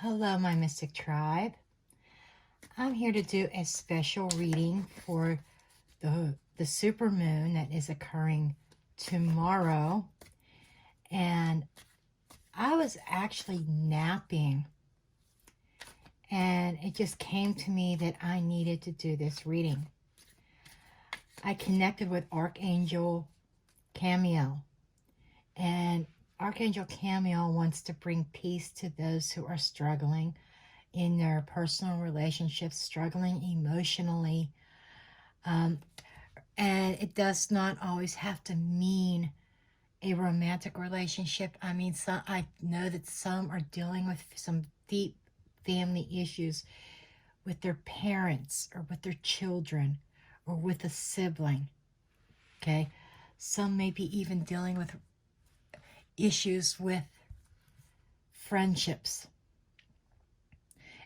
Hello, my Mystic Tribe. I'm here to do a special reading for the supermoon that is occurring tomorrow. And I was actually napping, and it just came to me that I needed to do this reading. I connected with Archangel Chamuel, and Archangel Chamuel wants to bring peace to those who are struggling in their personal relationships, struggling emotionally. And it does not always have to mean a romantic relationship. I mean, I know that some are dealing with some deep family issues with their parents or with their children or with a sibling. Okay? Some may be even dealing with issues with friendships.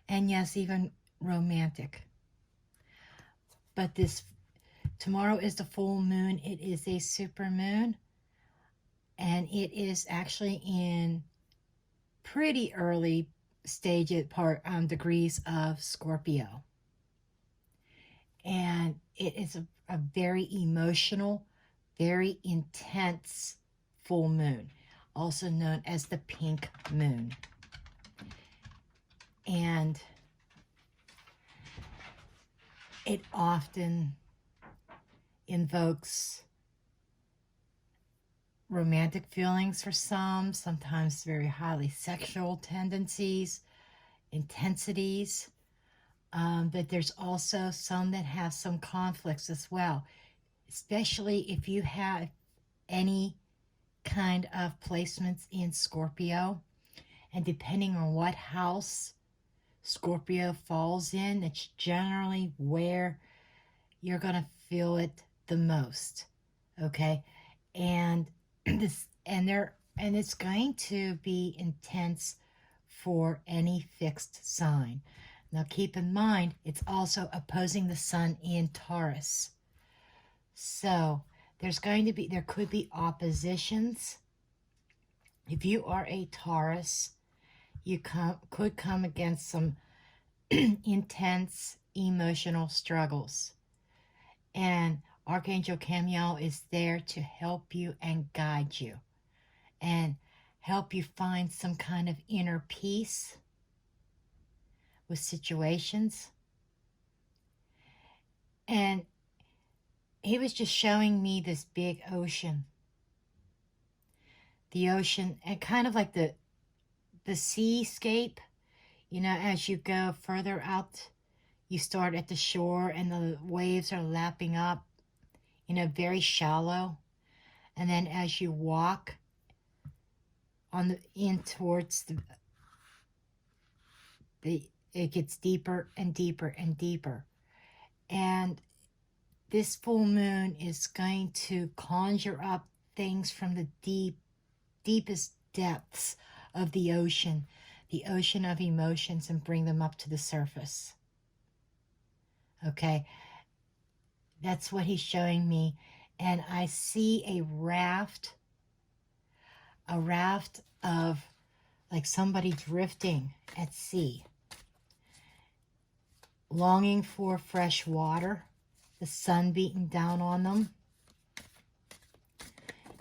And yes, even romantic. But tomorrow is the full moon. It is a super moon. And it is actually in pretty early degrees of Scorpio. And it is a very emotional, very intense full moon, also known as the pink moon. And it often invokes romantic feelings for some, sometimes very highly sexual tendencies, intensities. But there's also some that have some conflicts as well, especially if you have any kind of placements in Scorpio. And depending on what house Scorpio falls in, that's generally where you're going to feel it the most. Okay? And it's going to be intense for any fixed sign. Now keep in mind, it's also opposing the sun in Taurus. So there could be oppositions. If you are a Taurus, you could come against some intense emotional struggles. And Archangel Chamuel is there to help you and guide you and help you find some kind of inner peace with situations. And he was just showing me this big ocean. The ocean, and kind of like the seascape, you know, as you go further out, you start at the shore and the waves are lapping up, you know, very shallow. And then as you walk towards it gets deeper and deeper and deeper. And this full moon is going to conjure up things from the deepest depths of the ocean of emotions, and bring them up to the surface. Okay, that's what he's showing me. And I see a raft of like somebody drifting at sea, longing for fresh water, the sun beating down on them.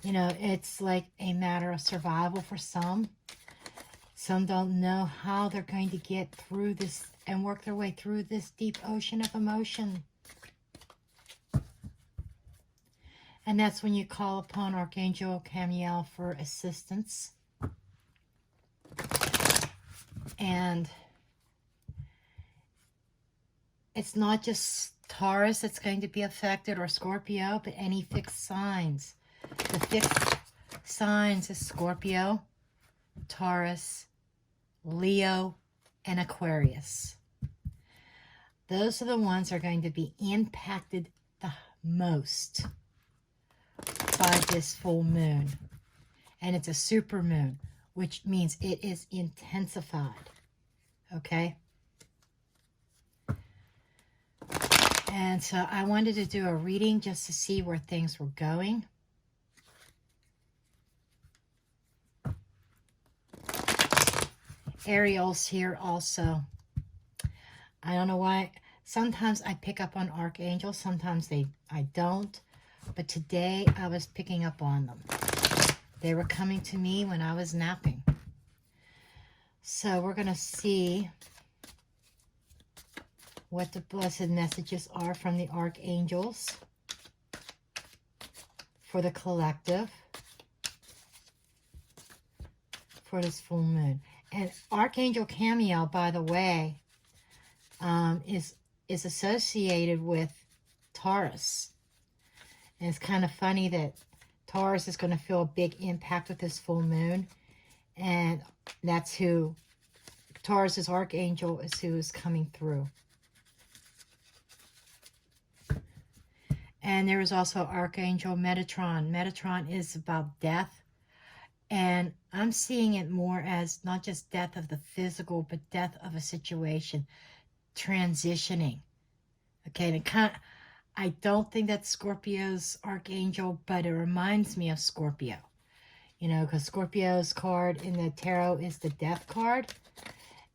You know, it's like a matter of survival for some. Some don't know how they're going to get through this and work their way through this deep ocean of emotion. And that's when you call upon Archangel Chamuel for assistance. And it's not just Taurus that's going to be affected, or Scorpio, but any fixed signs. The fixed signs is Scorpio, Taurus, Leo, and Aquarius. Those are the ones that are going to be impacted the most by this full moon. And it's a super moon, which means it is intensified. Okay? And so I wanted to do a reading just to see where things were going. Ariel's here also. I don't know why. Sometimes I pick up on archangels, sometimes I don't. But today I was picking up on them. They were coming to me when I was napping. So we're going to see what the blessed messages are from the archangels for the collective for this full moon. And Archangel Chamuel, by the way, is associated with Taurus. And it's kind of funny that Taurus is going to feel a big impact with this full moon. And that's who, Taurus's archangel is who is coming through. And there is also Archangel Metatron. Metatron is about death. And I'm seeing it more as not just death of the physical, but death of a situation, transitioning. Okay, and it kind of, I don't think that's Scorpio's archangel, but it reminds me of Scorpio. You know, because Scorpio's card in the tarot is the death card.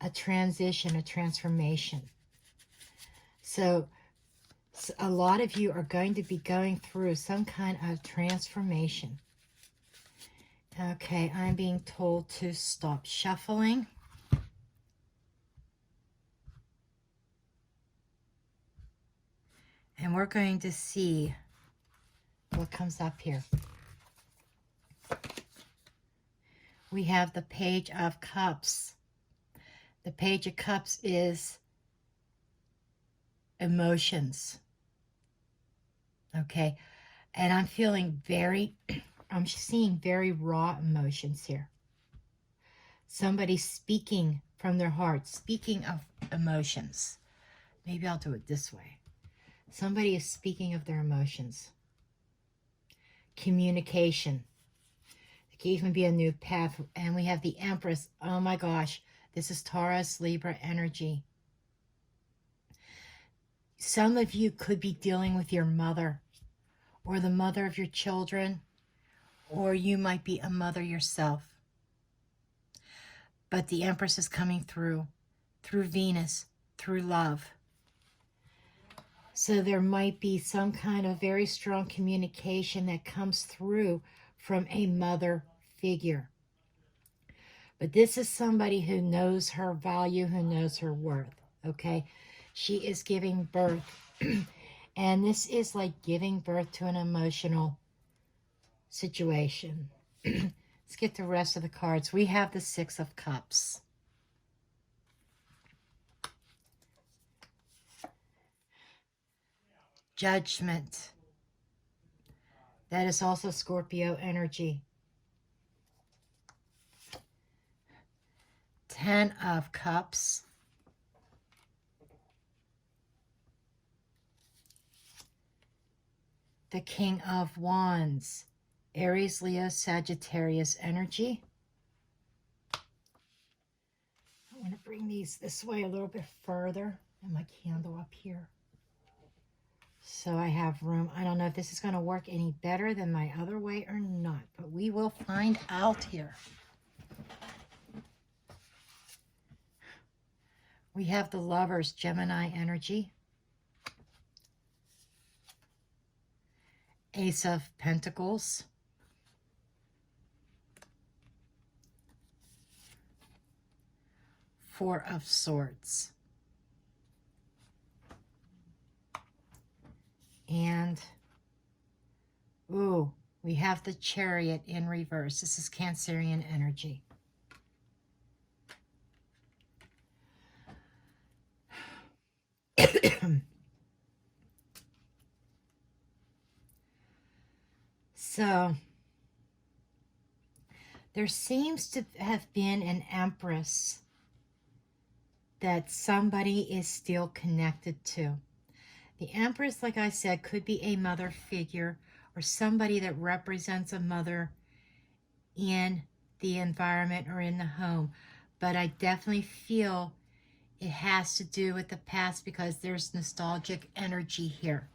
A transition, a transformation. So a lot of you are going to be going through some kind of transformation. Okay, I'm being told to stop shuffling. And we're going to see what comes up here. We have the Page of Cups. The Page of Cups is emotions. Okay, and I'm feeling I'm seeing very raw emotions here. Somebody speaking from their heart, speaking of emotions. Maybe I'll do it this way. Somebody is speaking of their emotions. Communication. It can even be a new path. And we have the Empress. Oh my gosh. This is Taurus, Libra energy. Some of you could be dealing with your mother or the mother of your children, or you might be a mother yourself. But the Empress is coming through Venus, through love. So there might be some kind of very strong communication that comes through from a mother figure. But this is somebody who knows her value, who knows her worth, okay? She is giving birth. And this is like giving birth to an emotional situation. Let's get the rest of the cards. We have the Six of Cups. Judgment. That is also Scorpio energy. 10 of Cups. The King of Wands. Aries, Leo, Sagittarius energy. I want to bring these this way a little bit further. And my candle up here. So I have room. I don't know if this is going to work any better than my other way or not, but we will find out here. We have the Lovers, Gemini energy. Ace of Pentacles. Four of Swords. And, ooh, we have the Chariot in reverse. This is Cancerian energy. So, there seems to have been an Empress that somebody is still connected to. The Empress, like I said, could be a mother figure or somebody that represents a mother in the environment or in the home. But I definitely feel it has to do with the past because there's nostalgic energy here.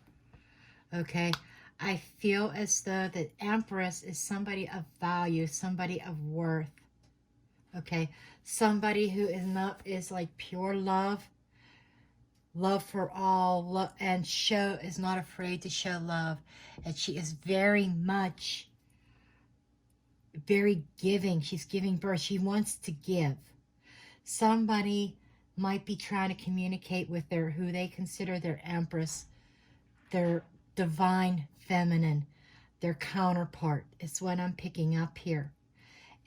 Okay? I feel as though the Empress is somebody of value, somebody of worth. Okay, somebody who is like pure love, love for all, love, and is not afraid to show love, and she is very much very giving. She's giving birth. She wants to give. Somebody might be trying to communicate with their who they consider their Empress, their divine feminine, their counterpart. It's what I'm picking up here.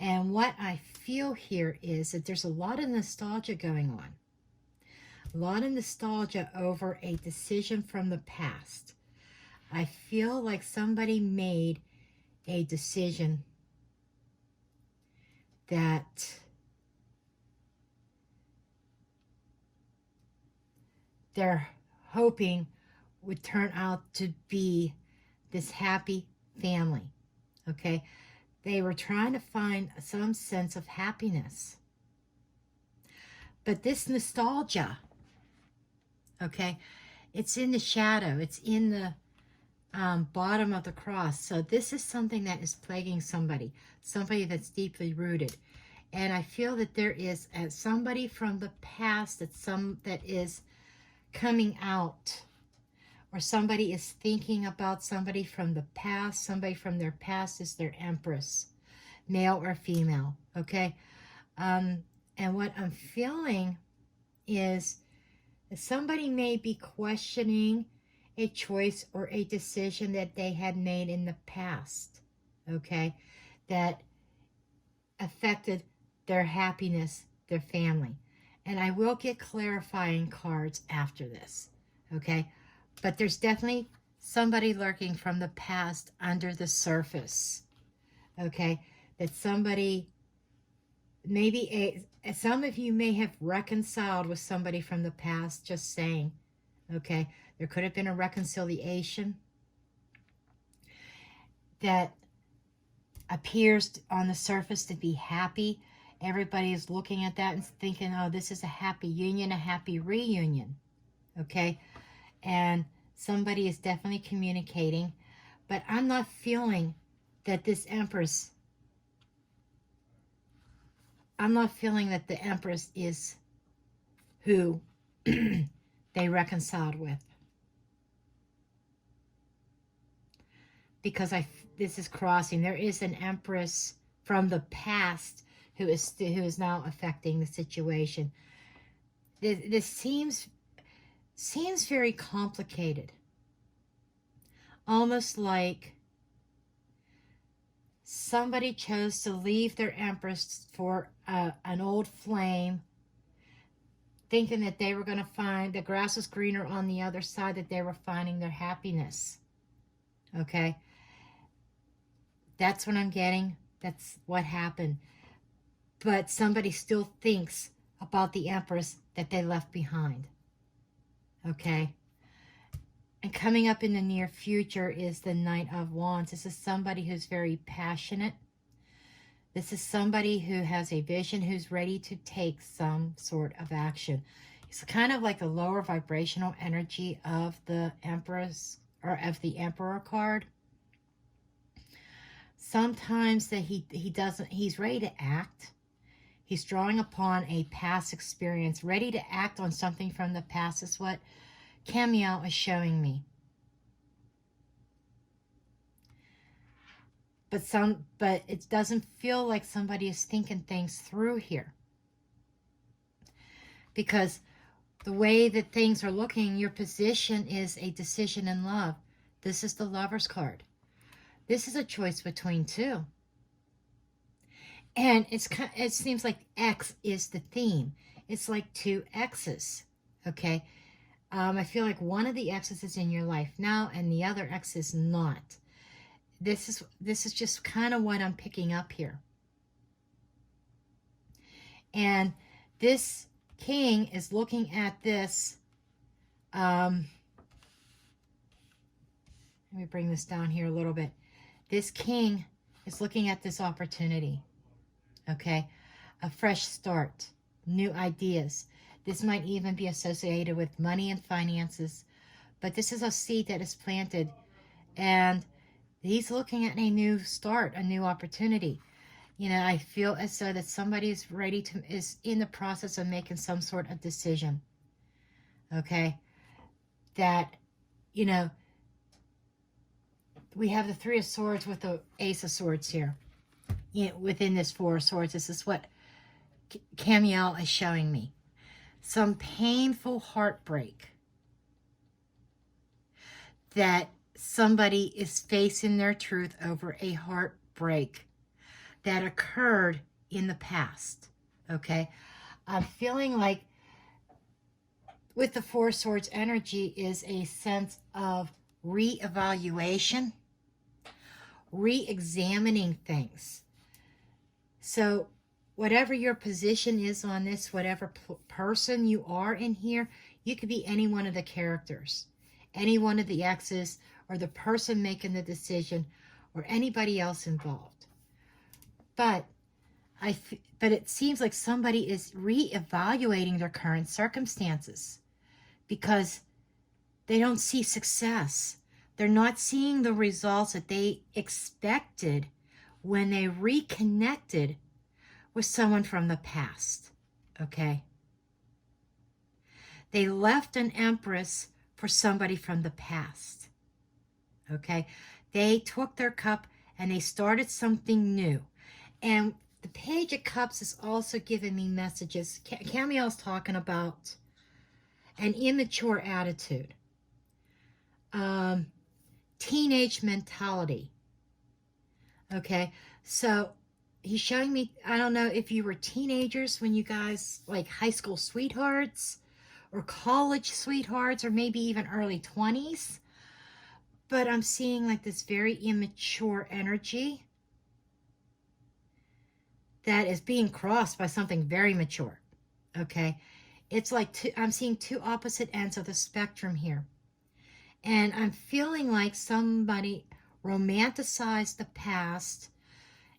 And what I feel here is that there's a lot of nostalgia going on. A lot of nostalgia over a decision from the past. I feel like somebody made a decision that they're hoping would turn out to be this happy family. Okay, they were trying to find some sense of happiness, but this nostalgia, okay, it's in the shadow, it's in the bottom of the cross. So this is something that is plaguing somebody that's deeply rooted. And I feel that there is somebody from the past that is coming out, or somebody is thinking about somebody from the past. Somebody from their past is their Empress, male or female. Okay, and what I'm feeling is that somebody may be questioning a choice or a decision that they had made in the past. Okay, that affected their happiness, their family. And I will get clarifying cards after this, okay? But there's definitely somebody lurking from the past under the surface, okay? That somebody, maybe some of you may have reconciled with somebody from the past, just saying, okay? There could have been a reconciliation that appears on the surface to be happy. Everybody is looking at that and thinking, oh, this is a happy union, a happy reunion, okay? And somebody is definitely communicating, but I'm not feeling that this Empress, I'm not feeling that the Empress is who they reconciled with. Because this is crossing. There is an Empress from the past who is now affecting the situation. This seems very complicated. Almost like somebody chose to leave their Empress for an old flame, thinking that they were going to find the grass was greener on the other side, that they were finding their happiness. Okay? That's what I'm getting. That's what happened. But somebody still thinks about the Empress that they left behind. Okay? And coming up in the near future is the Knight of Wands. This is somebody who's very passionate. This is somebody who has a vision, who's ready to take some sort of action. It's kind of like a lower vibrational energy of the Empress, or of the Emperor card. Sometimes that he's ready to act. He's drawing upon a past experience, ready to act on something from the past is what Chamuel is showing me. But it doesn't feel like somebody is thinking things through here. Because the way that things are looking, your position is a decision in love. This is the Lover's card. This is a choice between two. And it seems like X is the theme. It's like two X's, okay? I feel like one of the X's is in your life now and the other X is not. This is just kind of what I'm picking up here. And this king is looking at this. Let me bring this down here a little bit. This king is looking at this opportunity. Okay, a fresh start, new ideas. This might even be associated with money and finances, but this is a seed that is planted, and he's looking at a new start, a new opportunity. I feel as though that somebody is in the process of making some sort of decision. Okay. That, we have the Three of Swords with the Ace of Swords here. Within this Four of Swords, this is what Chamuel is showing me. Some painful heartbreak that somebody is facing their truth over a heartbreak that occurred in the past. Okay. I'm feeling like with the Four of Swords energy is a sense of reevaluation, re-examining things. So whatever your position is on this, whatever person you are in here, you could be any one of the characters, any one of the exes, or the person making the decision, or anybody else involved. But it seems like somebody is reevaluating their current circumstances because they don't see success. They're not seeing the results that they expected when they reconnected with someone from the past. Okay? They left an Empress for somebody from the past. Okay? They took their cup and they started something new. And the Page of Cups is also giving me messages. Chamuel's talking about an immature attitude. Teenage mentality. Okay, so he's showing me, I don't know if you were teenagers when you guys, like high school sweethearts or college sweethearts or maybe even early 20s, but I'm seeing like this very immature energy that is being crossed by something very mature. Okay, it's like I'm seeing two opposite ends of the spectrum here. And I'm feeling like somebody romanticized the past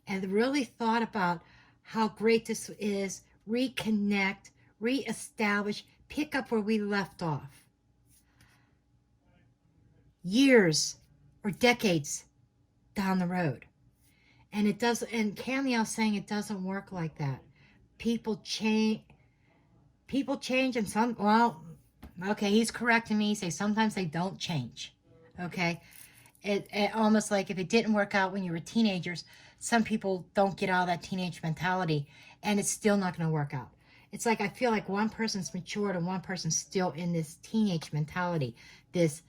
and really thought about how great this is, reconnect, reestablish, pick up where we left off. Years or decades down the road. And it does, and Chamuel's saying it doesn't work like that. People change, and some, well, okay, he's correcting me. He says sometimes they don't change. Okay, it almost like if it didn't work out when you were teenagers, some people don't get out of that teenage mentality, and it's still not going to work out. It's like I feel like one person's matured and one person's still in this teenage mentality, this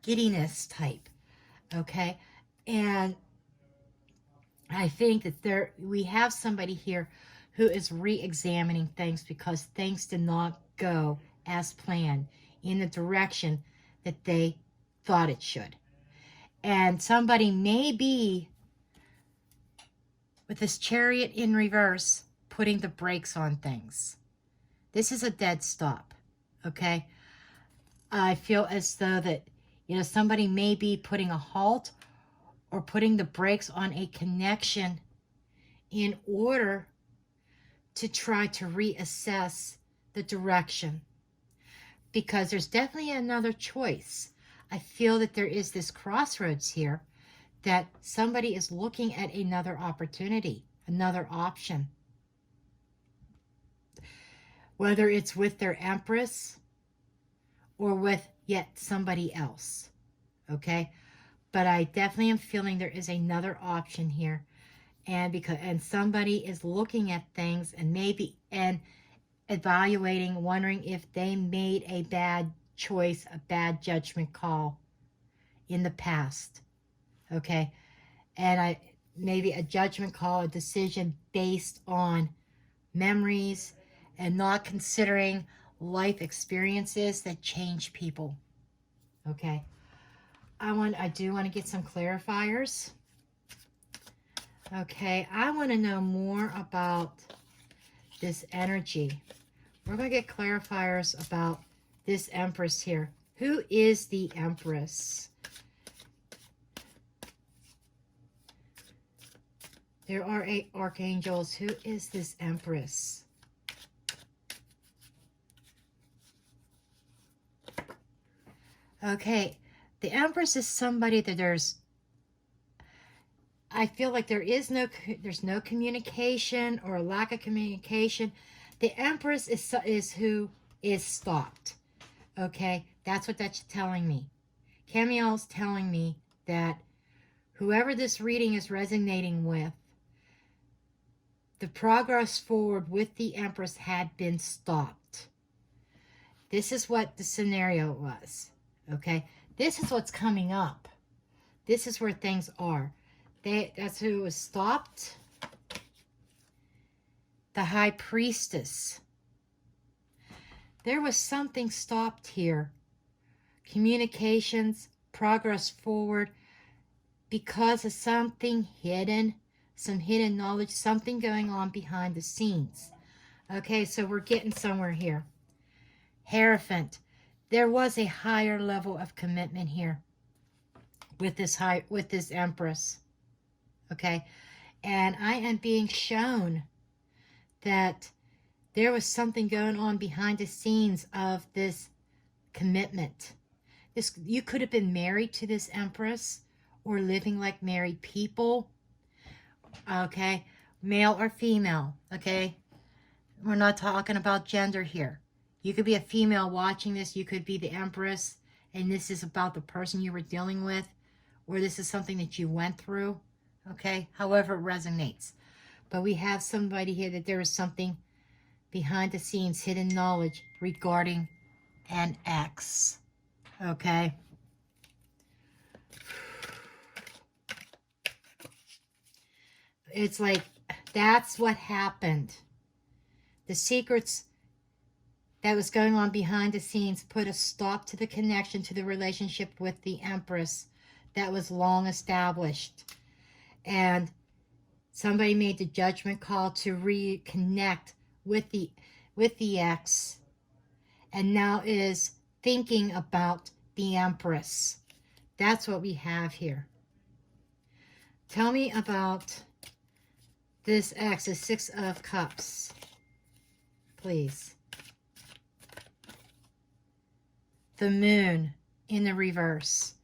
giddiness type. Okay, and I think that we have somebody here who is re-examining things because things did not go as planned in the direction that they thought it should. And somebody may be, with this Chariot in reverse, putting the brakes on things. This is a dead stop, okay? I feel as though that, somebody may be putting a halt or putting the brakes on a connection in order to try to reassess the direction, because there's definitely another choice. I feel that there is this crossroads here that somebody is looking at another opportunity, another option, whether it's with their Empress or with yet somebody else. Okay, but I definitely am feeling there is another option here. And somebody is looking at things and evaluating, wondering if they made a bad choice, a bad judgment call in the past. Okay, and maybe a judgment call, a decision based on memories and not considering life experiences that change people. Okay, I do want to get some clarifiers. Okay, I want to know more about this energy. We're going to get clarifiers about this Empress here. Who is the Empress? There are 8 archangels. Who is this Empress? Okay, the Empress is somebody that I feel like there's no communication or a lack of communication. The Empress is who is stopped. Okay, that's what that's telling me. Chamuel's telling me that whoever this reading is resonating with, the progress forward with the Empress had been stopped. This is what the scenario was. Okay, this is what's coming up. This is where things are. That's who was stopped. The High Priestess. There was something stopped here. Communications, progress forward, because of something hidden, some hidden knowledge, something going on behind the scenes. Okay, so we're getting somewhere here. Hierophant. There was a higher level of commitment here with this Empress. Okay, and I am being shown that there was something going on behind the scenes of this commitment. You could have been married to this Empress or living like married people. Okay, male or female. Okay, we're not talking about gender here. You could be a female watching this. You could be the Empress, and this is about the person you were dealing with, or this is something that you went through. Okay, however it resonates. But we have somebody here that there is something behind the scenes, hidden knowledge regarding an ex. Okay. It's like, that's what happened. The secrets that was going on behind the scenes put a stop to the connection, to the relationship with the Empress that was long established. And somebody made the judgment call to reconnect with the ex, and now is thinking about the Empress. That's what we have here. Tell me about this ex, the Six of Cups, please. The Moon in the reverse.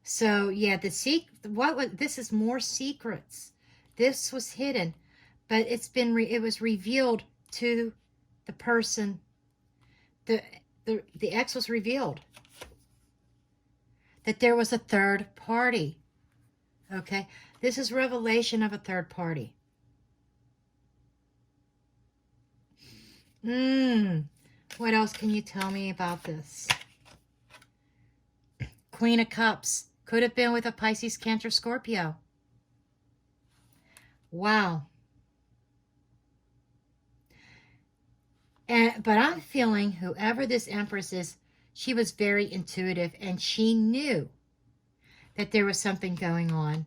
So yeah, this is more secrets. This was hidden, but it was revealed to the person. The ex was revealed that there was a third party. Okay, this is revelation of a third party. What else can you tell me about this? Queen of Cups. Could have been with a Pisces, Cancer, Scorpio. Wow. But I'm feeling whoever this Empress is, she was very intuitive, and she knew that there was something going on.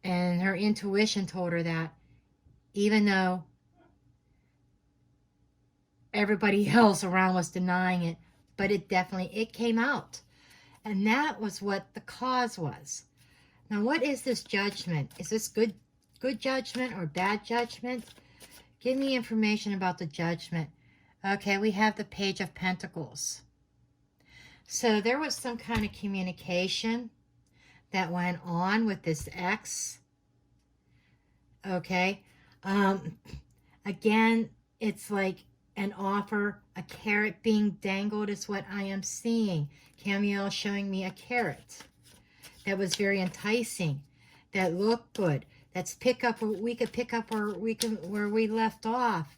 And her intuition told her that, even though everybody else around was denying it, but it came out. And that was what the cause was. Now, what is this judgment? Is this good judgment or bad judgment? Give me information about the judgment. Okay, we have the Page of Pentacles. So there was some kind of communication that went on with this ex. Okay. Again, it's like an offer, a carrot being dangled is what I am seeing. Chamuel showing me a carrot that was very enticing, that looked good. We could pick up where we left off.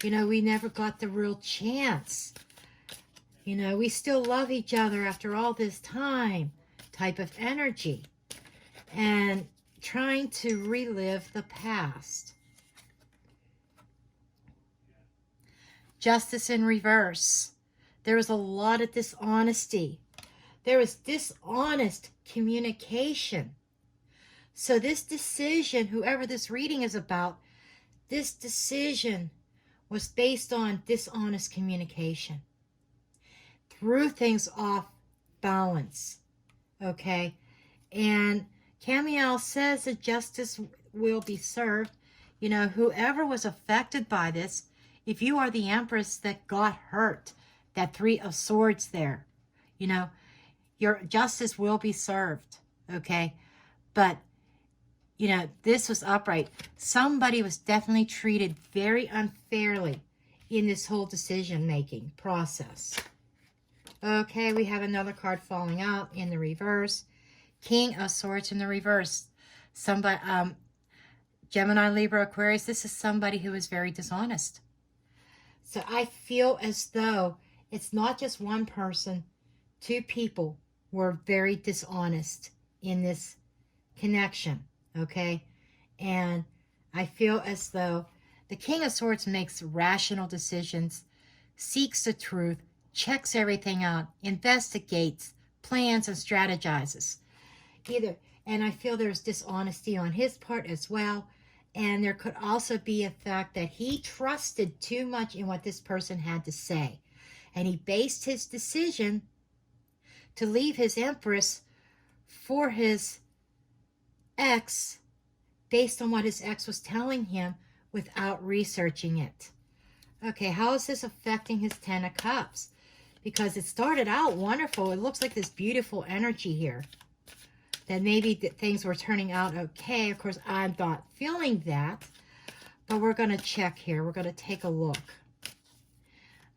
You know, we never got the real chance. You know, we still love each other after all this time, type of energy. And trying to relive the past. Justice in reverse. There was a lot of dishonesty. There was dishonest communication. So this decision, whoever this reading is about, this decision was based on dishonest communication. Threw things off balance. Okay? And Chamuel says that justice will be served. You know, whoever was affected by this, if you are the Empress that got hurt, that Three of Swords there, you know, your justice will be served. Okay. But, you know, this was upright. Somebody was definitely treated very unfairly in this whole decision-making process. Okay, we have another card falling out in the reverse. King of Swords in the reverse. Somebody, Gemini, Libra, Aquarius, this is somebody who is very dishonest. So I feel as though it's not just one person, two people were very dishonest in this connection, okay? And I feel as though the King of Swords makes rational decisions, seeks the truth, checks everything out, investigates, plans, and strategizes. And I feel there's dishonesty on his part as well. And there could also be a fact that he trusted too much in what this person had to say. And he based his decision to leave his Empress for his ex based on what his ex was telling him without researching it. Okay, how is this affecting his Ten of Cups? Because it started out wonderful. It looks like this beautiful energy here. That maybe things were turning out okay. Of course, I'm not feeling that. But we're going to check here. We're going to take a look.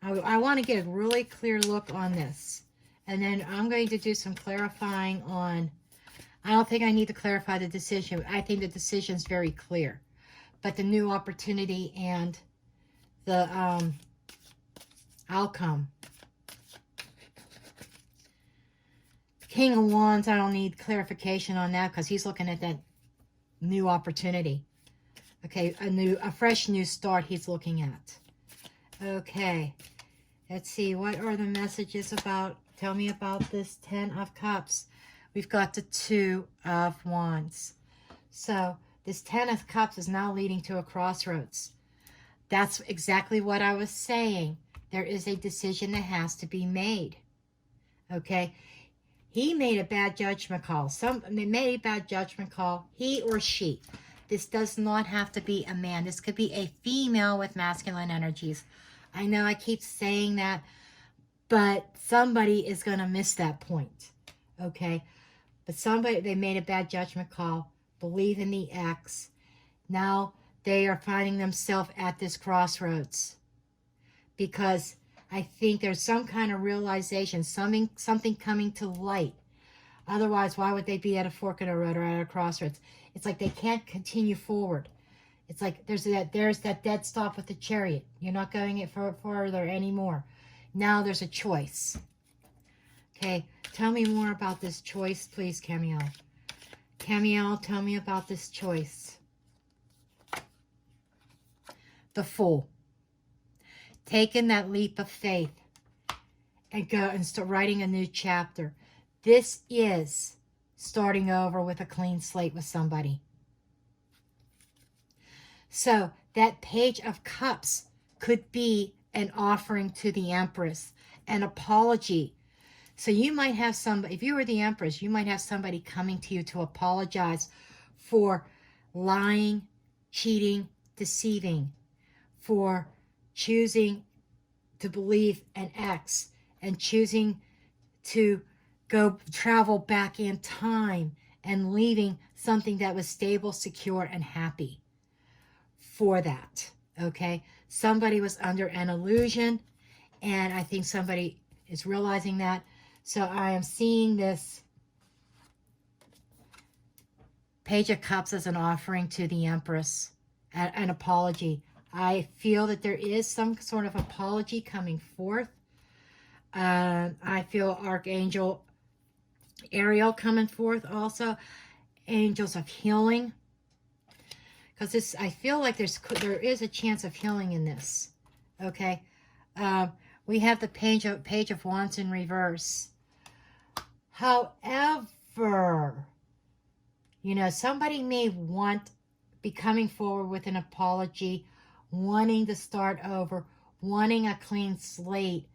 I want to get a really clear look on this. And then I'm going to do some clarifying on... I don't think I need to clarify the decision. I think the decision's very clear. But the new opportunity and the outcome. King of Wands, I don't need clarification on that because he's looking at that new opportunity. Okay, a fresh new start he's looking at. Okay, let's see. What are the messages about? Tell me about this Ten of Cups. We've got the Two of Wands. So this Ten of Cups is now leading to a crossroads. That's exactly what I was saying. There is a decision that has to be made. Okay. He made a bad judgment call. They made a bad judgment call. He or she. This does not have to be a man. This could be a female with masculine energies. I know I keep saying that, but somebody is going to miss that point. Okay? But they made a bad judgment call. Believe in the ex. Now they are finding themselves at this crossroads. Because I think there's some kind of realization, something coming to light. Otherwise, why would they be at a fork in the road or at a crossroads? It's like they can't continue forward. It's like there's that dead stop with the chariot. You're not going it further anymore. Now there's a choice. Okay, tell me more about this choice, please, Chamuel. Chamuel, tell me about this choice. The Fool. Taking that leap of faith and go and start writing a new chapter. This is starting over with a clean slate with somebody. So that Page of Cups could be an offering to the Empress, an apology. So you might have somebody, if you were the Empress, you might have somebody coming to you to apologize for lying, cheating, deceiving, for choosing to believe an ex and choosing to go travel back in time and leaving something that was stable, secure, and happy for that. Okay? Somebody was under an illusion, and I think somebody is realizing that. So I am seeing this Page of Cups as an offering to the Empress, an apology. I feel that there is some sort of apology coming forth. I feel Archangel Ariel coming forth also. Angels of healing. Because I feel like there is a chance of healing in this. Okay. We have the Page of Wands in reverse. However, you know, somebody may be coming forward with an apology, wanting to start over, wanting a clean slate,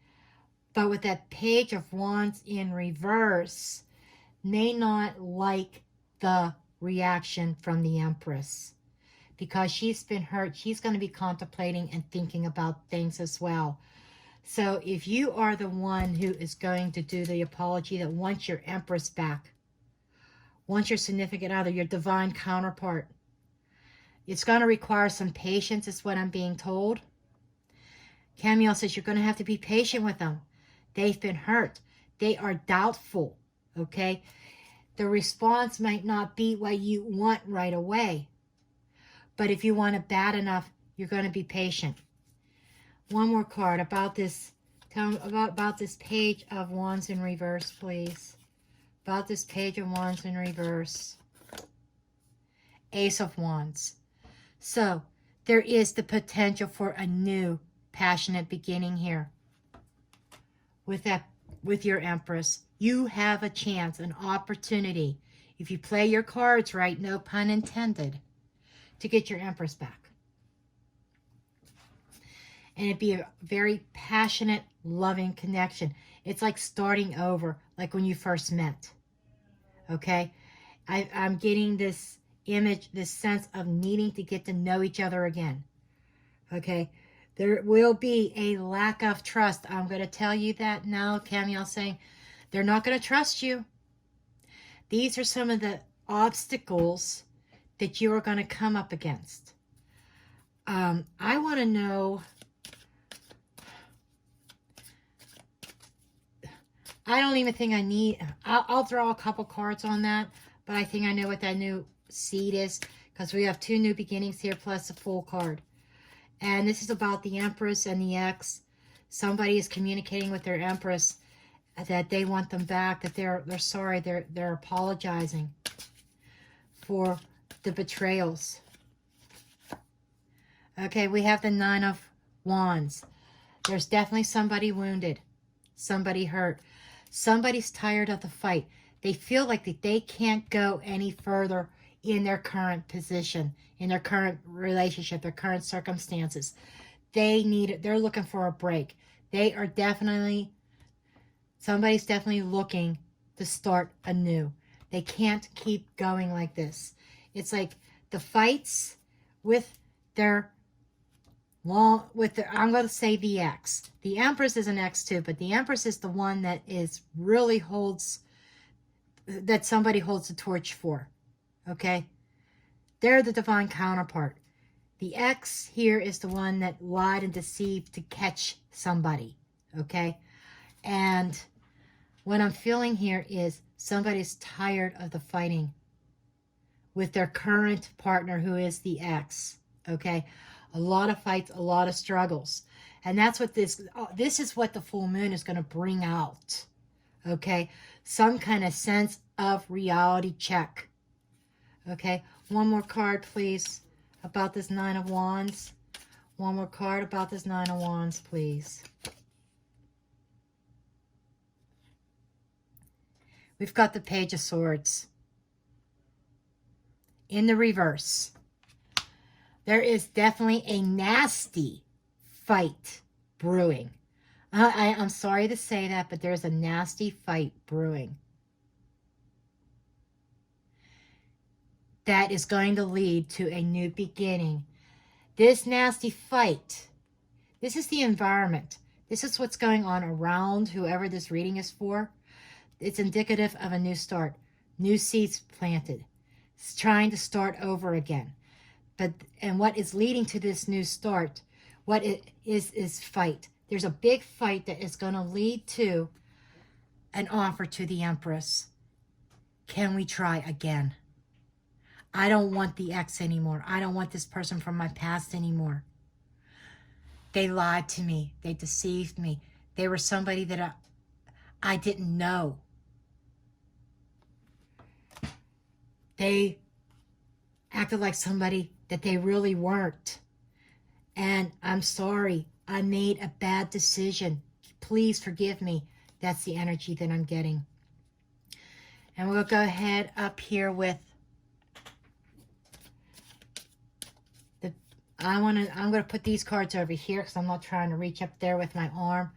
but with that Page of Wands in reverse, may not like the reaction from the Empress because she's been hurt. She's going to be contemplating and thinking about things as well. So if you are the one who is going to do the apology that wants your Empress back, wants your significant other, your divine counterpart. It's going to require some patience, is what I'm being told. Chamuel says you're going to have to be patient with them. They've been hurt. They are doubtful, okay? The response might not be what you want right away. But if you want it bad enough, you're going to be patient. One more card about this. Tell me about this Page of Wands in reverse, please. About this Page of Wands in reverse. Ace of Wands. So, there is the potential for a new passionate beginning here. With your Empress, you have a chance, an opportunity, if you play your cards right, no pun intended, to get your Empress back. And it'd be a very passionate, loving connection. It's like starting over, like when you first met. Okay? I'm getting this image, this sense of needing to get to know each other again. Okay? There will be a lack of trust. I'm going to tell you that now. Chamuel's saying they're not going to trust you. These are some of the obstacles that you are going to come up against. I want to know... I don't even think I need... I'll draw a couple cards on that, but I think I know what that new seed is, because we have 2 new beginnings here plus a full card. And this is about the Empress and the ex. Somebody is communicating with their Empress that they want them back, that they're sorry, they're apologizing for the betrayals. Okay, we have the 9 of Wands. There's definitely somebody wounded, somebody hurt. Somebody's tired of the fight. They feel like that they can't go any further in their current position, in their current relationship, their current circumstances. They're looking for a break. They are definitely, somebody's definitely looking to start anew. They can't keep going like this. It's like the fights with their I'm going to say the ex. The Empress is an ex too, but the Empress is the one that is really that somebody holds the torch for. Okay? They're the divine counterpart. The ex here is the one that lied and deceived to catch somebody. Okay? And what I'm feeling here is somebody's tired of the fighting with their current partner, who is the ex. Okay? A lot of fights, a lot of struggles. And that's what this is what the full moon is going to bring out. Okay? Some kind of sense of reality check. Okay? One more card, please, about this 9 of Wands. One more card about this 9 of Wands, please. We've got the Page of Swords. In the reverse. There is definitely a nasty fight brewing. I'm sorry to say that, but there's a nasty fight brewing. That is going to lead to a new beginning. This nasty fight, this is the environment. This is what's going on around whoever this reading is for. It's indicative of a new start. New seeds planted. It's trying to start over again. And what is leading to this new start, what it is fight. There's a big fight that is going to lead to an offer to the Empress. Can we try again? I don't want the ex anymore. I don't want this person from my past anymore. They lied to me. They deceived me. They were somebody that I didn't know. They acted like somebody that they really weren't. And I'm sorry. I made a bad decision. Please forgive me. That's the energy that I'm getting. And we'll go ahead up here with I'm going to put these cards over here because I'm not trying to reach up there with my arm.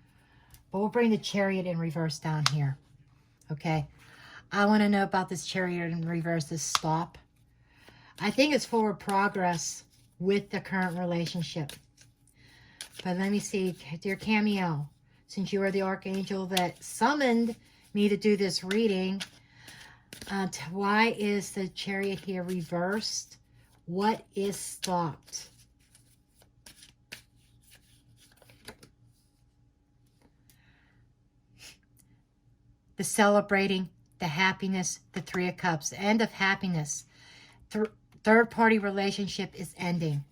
But we'll bring the Chariot in reverse down here. Okay. I want to know about this Chariot in reverse, this stop. I think it's forward progress with the current relationship. But let me see, dear Chamuel, since you are the Archangel that summoned me to do this reading, Why is the Chariot here reversed? What is stopped? The celebrating, the happiness, the Three of Cups, the end of happiness. Third-party relationship is ending.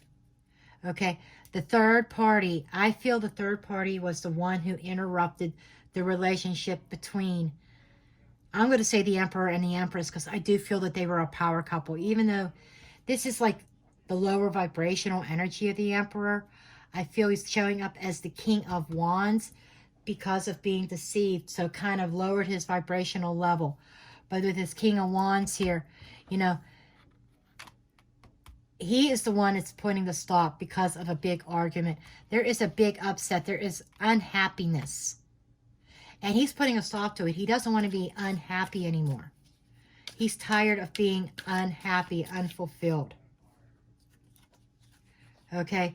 Okay, the third party, I feel the third party was the one who interrupted the relationship between, I'm going to say the Emperor and the Empress, because I do feel that they were a power couple. Even though this is like the lower vibrational energy of the Emperor, I feel he's showing up as the King of Wands because of being deceived. So kind of lowered his vibrational level. But with his King of Wands here, you know, he is the one that's putting the stop because of a big argument. There is a big upset. There is unhappiness. And he's putting a stop to it. He doesn't want to be unhappy anymore. He's tired of being unhappy, unfulfilled. Okay.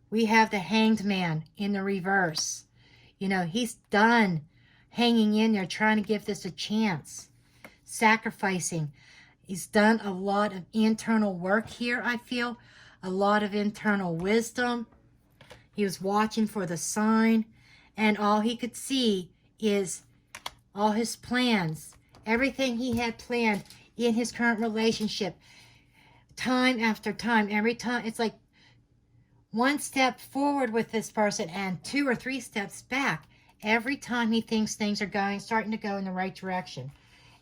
We have the Hanged Man in the reverse. You know, he's done hanging in there, trying to give this a chance. Sacrificing. He's done a lot of internal work here, I feel. A lot of internal wisdom. He was watching for the sign. And all he could see is all his plans. Everything he had planned in his current relationship. Time after time. Every time. It's like one step forward with this person and 2 or 3 steps back. Every time he thinks things are starting to go in the right direction.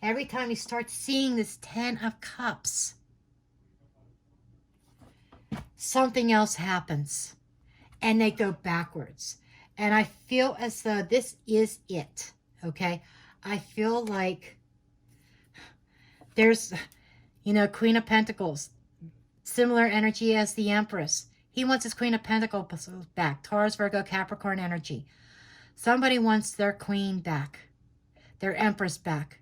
Every time he starts seeing this 10 of Cups, something else happens. And they go backwards. And I feel as though this is it. Okay? I feel like there's, you know, Queen of Pentacles. Similar energy as the Empress. He wants his Queen of Pentacles back. Taurus, Virgo, Capricorn energy. Somebody wants their queen back. Their Empress back.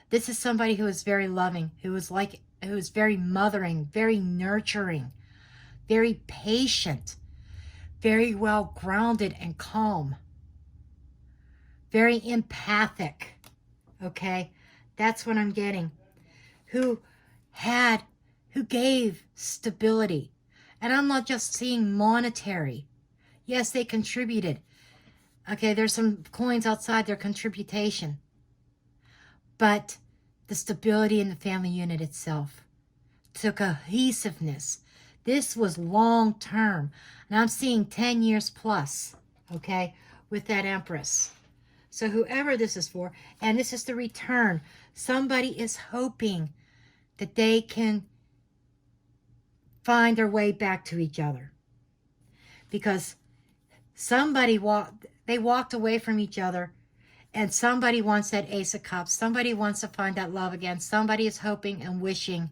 This is somebody who is very loving, who is very mothering, very nurturing, very patient, very well grounded and calm, very empathic. Okay, that's what I'm getting. Who gave stability. And I'm not just seeing monetary. Yes, they contributed. Okay, there's some coins outside their contribution. But the stability in the family unit itself, the cohesiveness, this was long term. And I'm seeing 10 years plus, okay, with that Empress. So whoever this is for, and this is the return. Somebody is hoping that they can find their way back to each other. Because somebody walked away from each other. And somebody wants that Ace of Cups. Somebody wants to find that love again. Somebody is hoping and wishing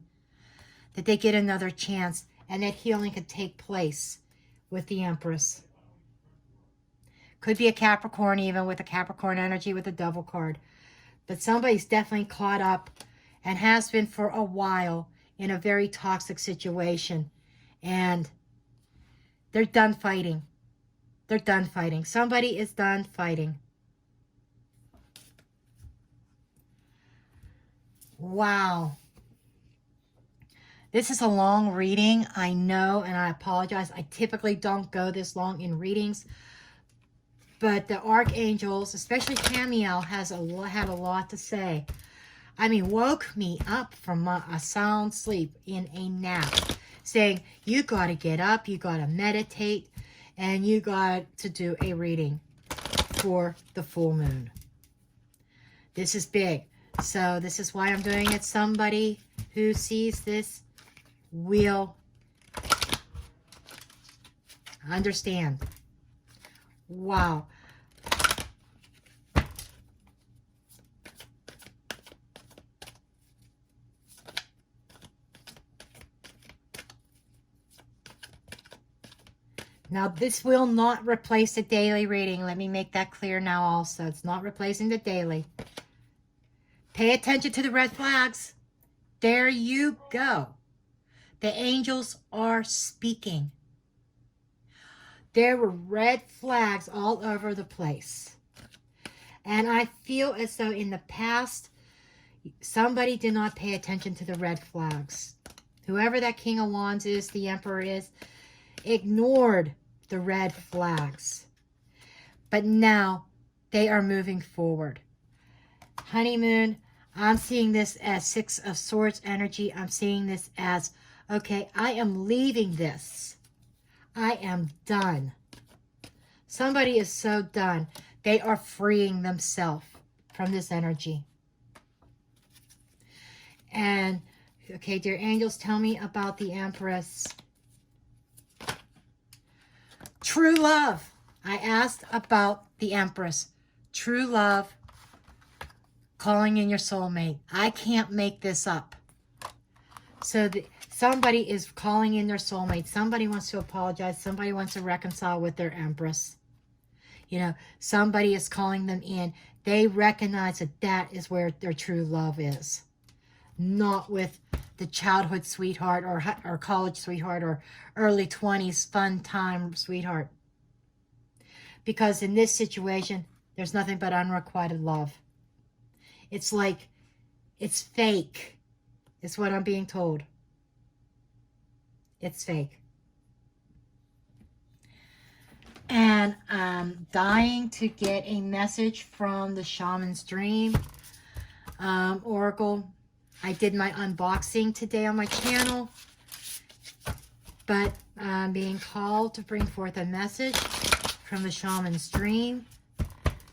that they get another chance and that healing could take place with the Empress. Could be a Capricorn even with a Capricorn energy with a Devil card. But somebody's definitely caught up and has been for a while in a very toxic situation. And they're done fighting. They're done fighting. Somebody is done fighting. Wow. This is a long reading, I know, and I apologize. I typically don't go this long in readings. But the archangels, especially Chamuel, had a lot to say. I mean, woke me up from a sound sleep in a nap, saying, you got to get up, you got to meditate, and you got to do a reading for the full moon. This is big. So this is why I'm doing it. Somebody who sees this will understand. Wow. Now, this will not replace the daily reading. Let me make that clear now also. It's not replacing the daily. Pay attention to the red flags. There you go. The angels are speaking. There were red flags all over the place. And I feel as though in the past, Somebody did not pay attention to the red flags. Whoever that King of Wands is, the Emperor is, ignored the red flags. But now they are moving forward. Honeymoon, I'm seeing this as Six of Swords energy. I'm seeing this as, okay, I am leaving this. I am done. Somebody is so done. They are freeing themselves from this energy. And, okay, dear angels, tell me about the Empress. True love. I asked about the Empress. True love. Calling in your soulmate. I can't make this up. So somebody is calling in their soulmate. Somebody wants to apologize. Somebody wants to reconcile with their Empress. You know, somebody is calling them in. They recognize that that is where their true love is. Not with the childhood sweetheart or college sweetheart or early 20s fun time sweetheart. Because in this situation, there's nothing but unrequited love. It's like, it's fake. It's what I'm being told. It's fake. And I'm dying to get a message from the Shaman's Dream Oracle. I did my unboxing today on my channel. But I'm being called to bring forth a message from the Shaman's Dream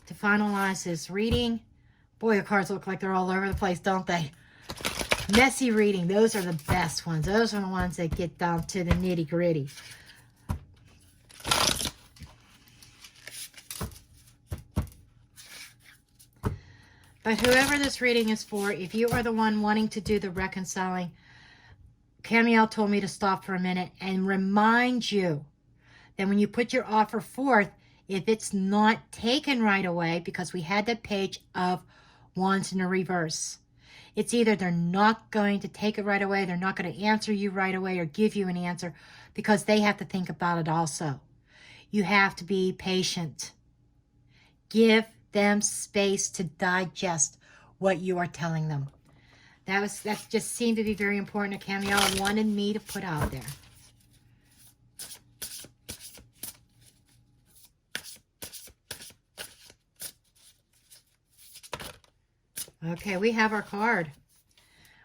to finalize this reading. Boy, the cards look like they're all over the place, don't they? Messy reading. Those are the best ones. Those are the ones that get down to the nitty gritty. But whoever this reading is for, if you are the one wanting to do the reconciling, Chamuel told me to stop for a minute and remind you that when you put your offer forth, if it's not taken right away, because we had the Page of Wands in the reverse, it's either they're not going to take it right away, they're not going to answer you right away or give you an answer, because they have to think about it also. You have to be patient. Give them space to digest what you are telling them. That just seemed to be very important. Chamuel wanted me to put out there. Okay, we have our card.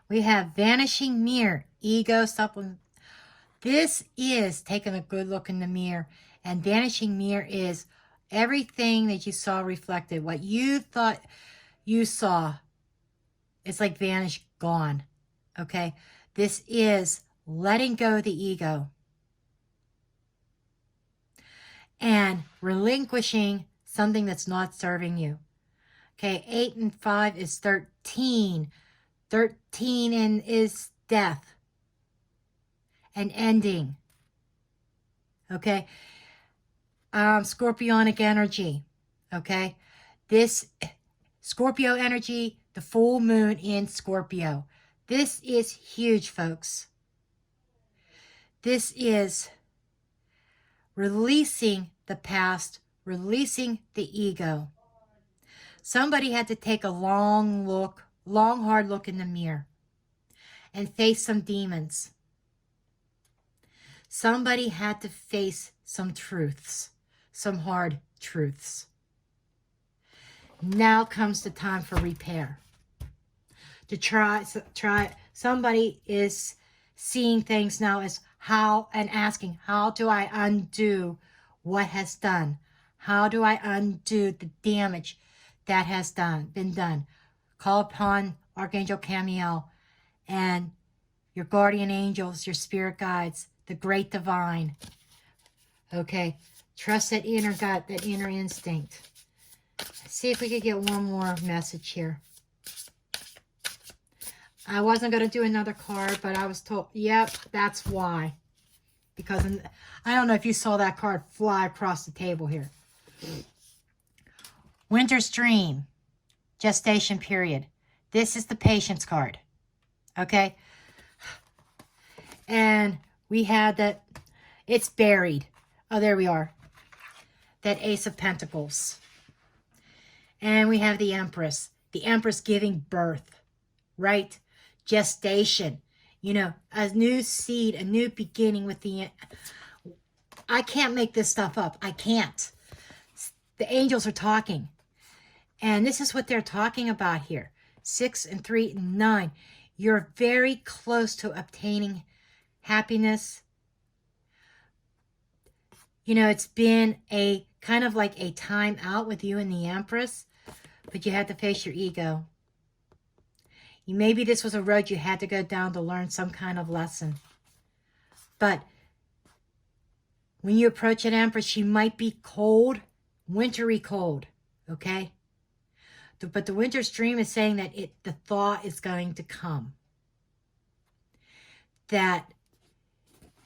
We have Vanishing Mirror, Ego Supplement. This is taking a good look in the mirror. And Vanishing Mirror is everything that you saw reflected. What you thought you saw, it's like vanished, gone. Okay? This is letting go of the ego. And relinquishing something that's not serving you. Okay, 8 and 5 is 13. 13 is death. An ending. Okay. Scorpionic energy. Okay. This Scorpio energy, the full moon in Scorpio. This is huge, folks. This is releasing the past, releasing the ego. Somebody had to take a long, hard look in the mirror and face some demons. Somebody had to face some truths, some hard truths. Now comes the time for repair. To try. Somebody is seeing things now as how, and asking, how do I undo what has done? How do I undo the damage that has been done? Call upon Archangel Chamuel and your guardian angels, your spirit guides, the great divine. Okay, trust that inner gut, that inner instinct. Let's see if we could get one more message here. I wasn't going to do another card, but I was told, yep, that's why. Because I don't know if you saw that card fly across the table here. Winter's Dream, gestation period. This is the patience card. Okay? And we had that, it's buried. Oh, there we are. That Ace of Pentacles. And we have the Empress. The Empress giving birth. right? Gestation, you know, a new seed, a new beginning with the, I can't make this stuff up. I can't. The angels are talking. And this is what they're talking about here. 6 and 3 and 9. You're very close to obtaining happiness. You know, it's been a kind of like a time out with you and the Empress, but you had to face your ego. Maybe this was a road you had to go down to learn some kind of lesson. But when you approach an Empress, she might be cold, wintry cold, okay? But the winter stream is saying that the thaw is going to come. That,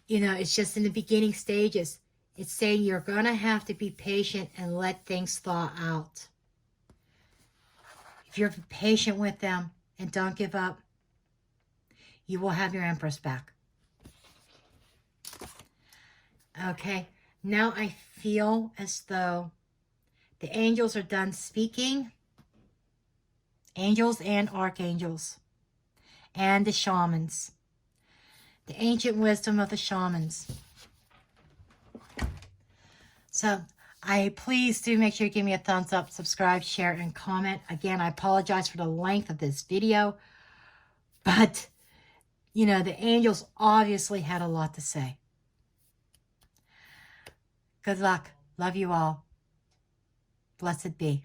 you know, it's just in the beginning stages. It's saying you're going to have to be patient and let things thaw out. If you're patient with them and don't give up, you will have your Empress back. Okay, now I feel as though the angels are done speaking. Angels and archangels and the shamans. The ancient wisdom of the shamans. So, please do make sure you give me a thumbs up, subscribe, share, and comment. Again, I apologize for the length of this video. But, you know, the angels obviously had a lot to say. Good luck. Love you all. Blessed be.